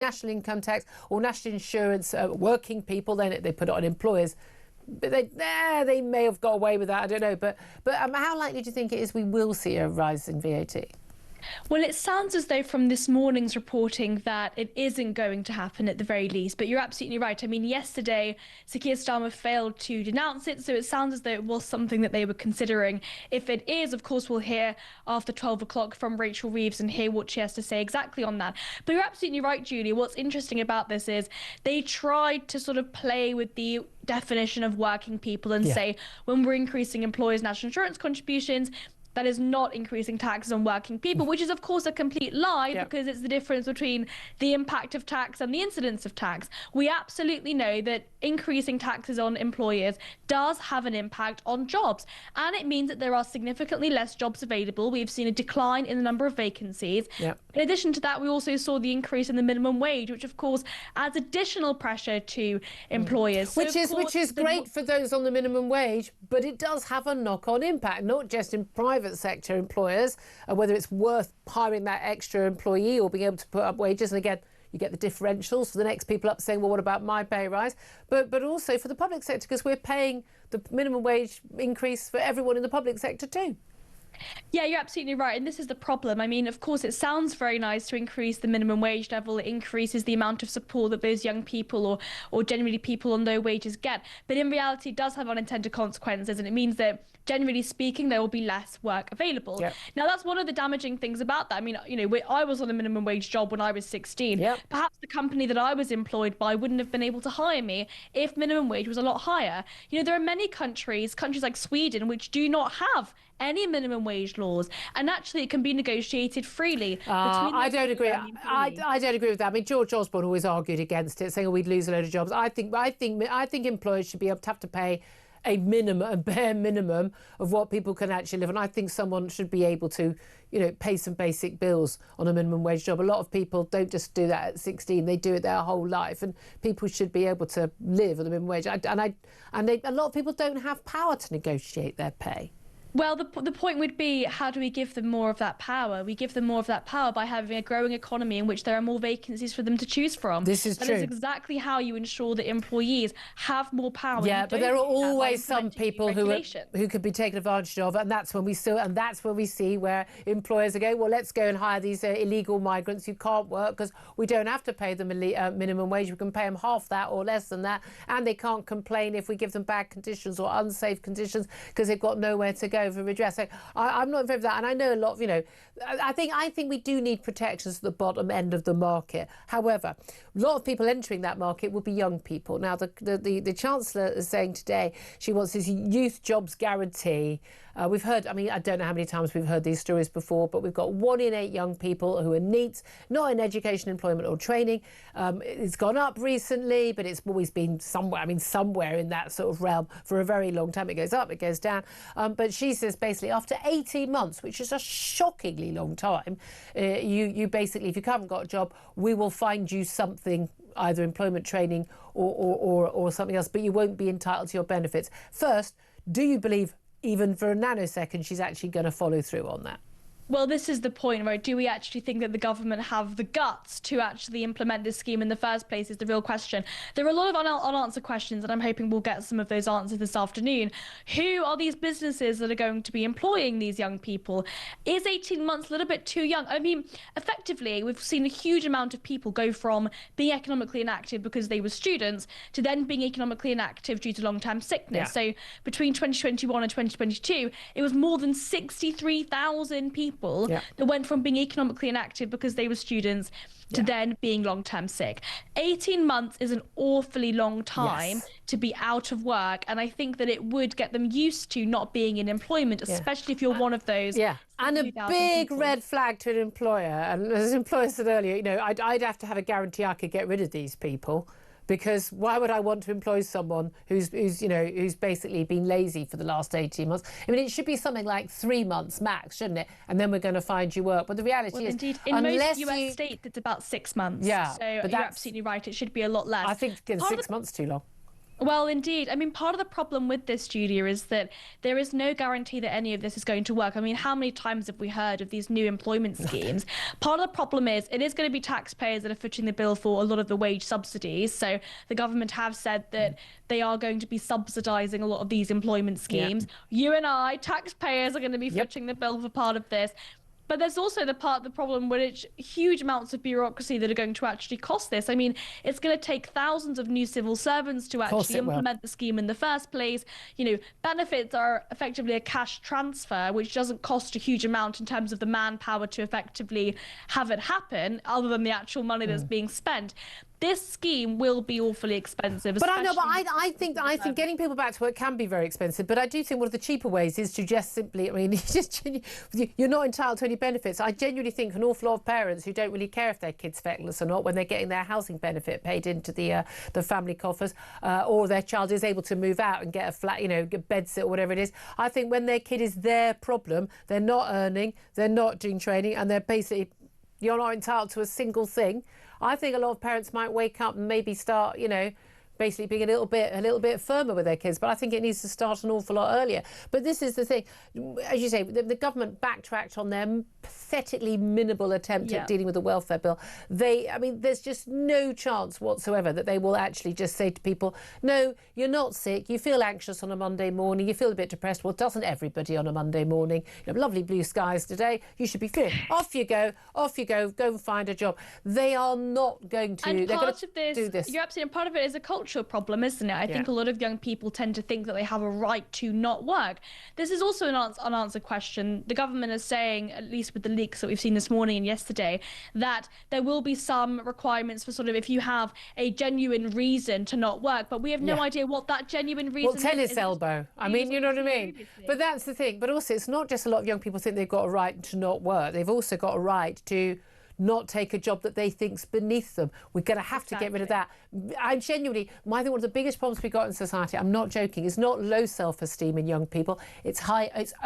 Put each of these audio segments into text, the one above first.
national income tax or national insurance, working people, then they put it on employers. But they may have got away with that, I don't know. But how likely do you think it is we will see a rise in VAT? Well, it sounds as though from this morning's reporting that it isn't going to happen at the very least, but you're absolutely right. I mean, yesterday, Sir Keir Starmer failed to denounce it, so it sounds as though it was something that they were considering. If it is, of course, we'll hear after 12 o'clock from Rachel Reeves and hear what she has to say exactly on that. But you're absolutely right, Julia. What's interesting about this is they tried to sort of play with the definition of working people and say, when we're increasing employers' national insurance contributions, that is not increasing taxes on working people, which is, of course, a complete lie because it's the difference between the impact of tax and the incidence of tax. We absolutely know that increasing taxes on employers does have an impact on jobs, and it means that there are significantly less jobs available. We've seen a decline in the number of vacancies. In addition to that, we also saw the increase in the minimum wage, which, of course, adds additional pressure to employers. Which is great for those on the minimum wage, but it does have a knock-on impact, not just in private sector employers, whether it's worth hiring that extra employee or being able to put up wages. And again, you get the differentials for the next people up saying, well, what about my pay rise? But also for the public sector, because we're paying the minimum wage increase for everyone in the public sector too. Yeah, you're absolutely right. And this is the problem. I mean, of course, it sounds very nice to increase the minimum wage level. It increases the amount of support that those young people or generally people on low wages get. But in reality, it does have unintended consequences. And it means that, generally speaking, there will be less work available. Now, that's one of the damaging things about that. I mean, you know, I was on a minimum wage job when I was 16. Perhaps the company that I was employed by wouldn't have been able to hire me if minimum wage was a lot higher. You know, there are many countries like Sweden, which do not have any minimum wage laws, and actually it can be negotiated freely. I don't agree. I don't agree with that. I mean, George Osborne always argued against it, saying, "Oh, we'd lose a load of jobs." I think employers should be able to have to pay a bare minimum of what people can actually live on. I think someone should be able to, you know, pay some basic bills on a minimum wage job. A lot of people don't just do that at 16; they do it their whole life, and people should be able to live on the minimum wage. A lot of people don't have power to negotiate their pay. Well, the point would be, how do we give them more of that power? We give them more of that power by having a growing economy in which there are more vacancies for them to choose from. This is true. That is exactly how you ensure that employees have more power. Yeah, but there are always some people who could be taken advantage of, and that's when we see where employers are going, well, let's go and hire these illegal migrants who can't work because we don't have to pay them a minimum wage. We can pay them half that or less than that, and they can't complain if we give them bad conditions or unsafe conditions because they've got nowhere to go for redress. So I'm not in favour of that, and I know a lot of, you know, I think we do need protections at the bottom end of the market. However, a lot of people entering that market will be young people. Now, the Chancellor is saying today she wants this youth jobs guarantee. We've heard, I mean, I don't know how many times we've heard these stories before, but we've got 1 in 8 young people who are NEETs, not in education, employment or training. It's gone up recently, but it's always been somewhere in that sort of realm for a very long time. It goes up, it goes down. But she says basically after 18 months, which is a shockingly long time, you basically, if you haven't got a job, we will find you something, either employment training or something else, but you won't be entitled to your benefits. First, do you believe even for a nanosecond she's actually going to follow through on that? Well, this is the point, right? Do we actually think that the government have the guts to actually implement this scheme in the first place is the real question. There are a lot of unanswered questions, and I'm hoping we'll get some of those answers this afternoon. Who are these businesses that are going to be employing these young people? Is 18 months a little bit too young? I mean, effectively, we've seen a huge amount of people go from being economically inactive because they were students to then being economically inactive due to long-term sickness. So between 2021 and 2022, it was more than 63,000 people that went from being economically inactive because they were students to then being long-term sick. 18 months is an awfully long time to be out of work, and I think that it would get them used to not being in employment, especially if you're one of those. And a big red flag to an employer, and as an employer said earlier, you know, I'd have to have a guarantee I could get rid of these people. Because why would I want to employ someone who's basically been lazy for the last 18 months? I mean, it should be something like 3 months max, shouldn't it? And then we're going to find you work. But the reality is, indeed, in most US states, it's about 6 months. So you're absolutely right. It should be a lot less. I think 6 months too long. Well, indeed. I mean, part of the problem with this, Julia, is that there is no guarantee that any of this is going to work. I mean, how many times have we heard of these new employment schemes? Part of the problem is it is going to be taxpayers that are footing the bill for a lot of the wage subsidies. So the government have said that they are going to be subsidising a lot of these employment schemes. You and I, taxpayers, are going to be footing the bill for part of this. But there's also the problem where it's huge amounts of bureaucracy that are going to actually cost this. I mean, it's going to take thousands of new civil servants to actually implement the scheme in the first place. You know, benefits are effectively a cash transfer, which doesn't cost a huge amount in terms of the manpower to effectively have it happen, other than the actual money that's being spent. This scheme will be awfully expensive. But I think getting people back to work can be very expensive. But I do think one of the cheaper ways is to just simply, I mean, you're not entitled to any benefits. I genuinely think an awful lot of parents who don't really care if their kid's feckless or not, when they're getting their housing benefit paid into the family coffers, or their child is able to move out and get a flat, you know, get bed sit or whatever it is. I think when their kid is their problem, they're not earning, they're not doing training, and they're basically, you're not entitled to a single thing. I think a lot of parents might wake up and maybe start, you know, basically being a little bit firmer with their kids. But I think it needs to start an awful lot earlier. But this is the thing, as you say, the government backtracked on their pathetically minimal attempt at dealing with the welfare bill. I mean, there's just no chance whatsoever that they will actually just say to people, no, you're not sick, you feel anxious on a Monday morning, you feel a bit depressed. Well, doesn't everybody on a Monday morning? You know, lovely blue skies today, you should be feeling. Off you go, go and find a job. They are not going to. And they're part going of this, do this. you're absolutely, part of it is a cultural problem, isn't it? I think a lot of young people tend to think that they have a right to not work. This is also an unanswered question. The government is saying, at least with the leaks that we've seen this morning and yesterday, that there will be some requirements for sort of if you have a genuine reason to not work, but we have no idea what that genuine reason is. Well, tennis elbow. I mean, you know what I mean? Previously. But that's the thing. But also, it's not just a lot of young people think they've got a right to not work. They've also got a right to not take a job that they think's beneath them. We're going to have to get rid of that. I genuinely, I think one of the biggest problems we've got in society, I'm not joking, is not low self-esteem in young people. It's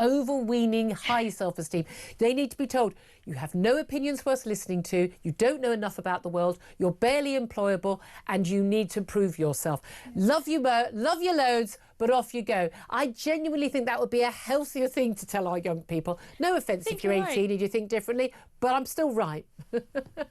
overweening high self-esteem. They need to be told, you have no opinions worth listening to, you don't know enough about the world, you're barely employable, and you need to prove yourself. Love you loads, but off you go. I genuinely think that would be a healthier thing to tell our young people. No offence if you're 18 and you think differently, but I'm still right.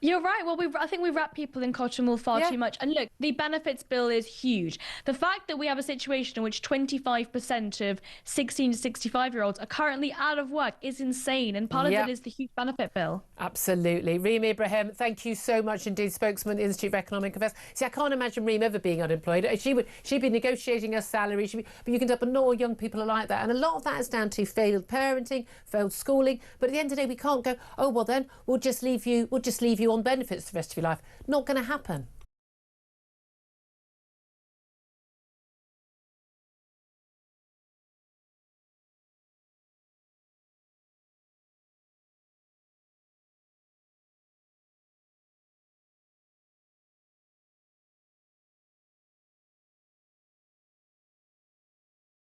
You're right. Well, I think we wrap people in cotton wool far too much. And look, the benefits bill is huge. The fact that we have a situation in which 25% of 16 to 65-year-olds are currently out of work is insane. And part of it is the huge benefit bill. Absolutely. Reem Ibrahim, thank you so much indeed, spokesman, Institute of Economic Affairs. See, I can't imagine Reem ever being unemployed. She'd be negotiating her salary. But you can tell, but not all young people are like that. And a lot of that is down to failed parenting, failed schooling. But at the end of the day, we can't go, oh, well, then we'll just leave you on benefits the rest of your life. Not going to happen.